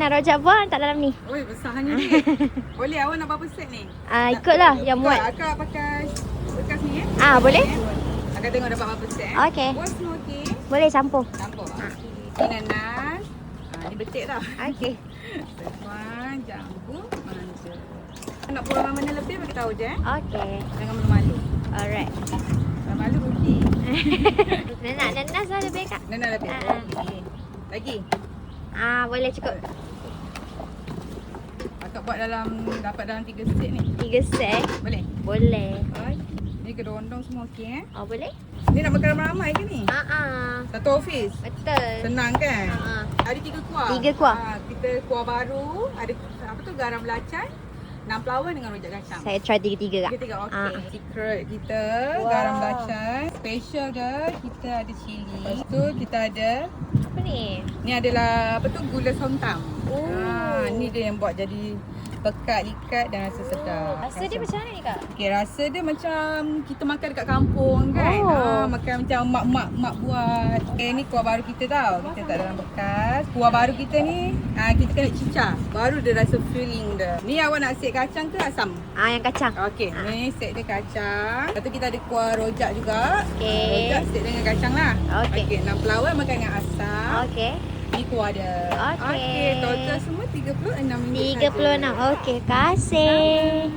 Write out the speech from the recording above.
nak rojak buah tak dalam ni? Oi, besarnya ni. Boleh awak nak berapa set ni? Ikutlah yang muat. Akak pakai bekas ni Boleh? Akak tengok dapat berapa set. Okey. Buat semua okey. Boleh campur. Campur. Ini nanas. Ni betik tau. Okey. Semuan, jambu, manja. Nak buang mana lebih bagi tahu je. Okey. Jangan malu-malu. Alright. Kalau malu rugi. Nak nanas lah lebih kak. Nanas lebih. Okey. Lagi. Boleh cukup. Akak buat dapat dalam 3 set ni. 3 set. Boleh? Boleh. Ni kedondong semua okey Boleh? Ni nak makan ramai-ramai ke ni? Satu office? Betul. Senang kan? Ada 3 kuah. 3 kuah. Kita kuah baru, ada apa tu garam belacan, 6 flower dengan rojak kacang. Saya try 3-3 kak. Tiga-tiga okey. Secret kita garam belacan, special dia kita ada cili. Lepas tu kita ada Apa ni? ni adalah apa tu gula sontam. Ni dia yang buat jadi pekat, likat dan rasa sedap. Rasa dia macam mana ni kak? Okey, rasa dia macam kita makan dekat kampung kan. Makan macam mak buat. Okey, ni kuah baru kita tau. Kita tak dalam bekas. Kuah baru kita ni, kita kena cicah. Baru dia rasa filling dia. Ni awak nak set kacang ke asam? Yang kacang. Okey, ni set dia kacang. Lepas tu kita ada kuah rojak juga. Okey. Rojak set dengan kacang lah. Okey. Okey, 6 flower makan dengan asam. Okey. Ni kuah dia. Okey. Total semua 36 minit 36. Okey, kasih.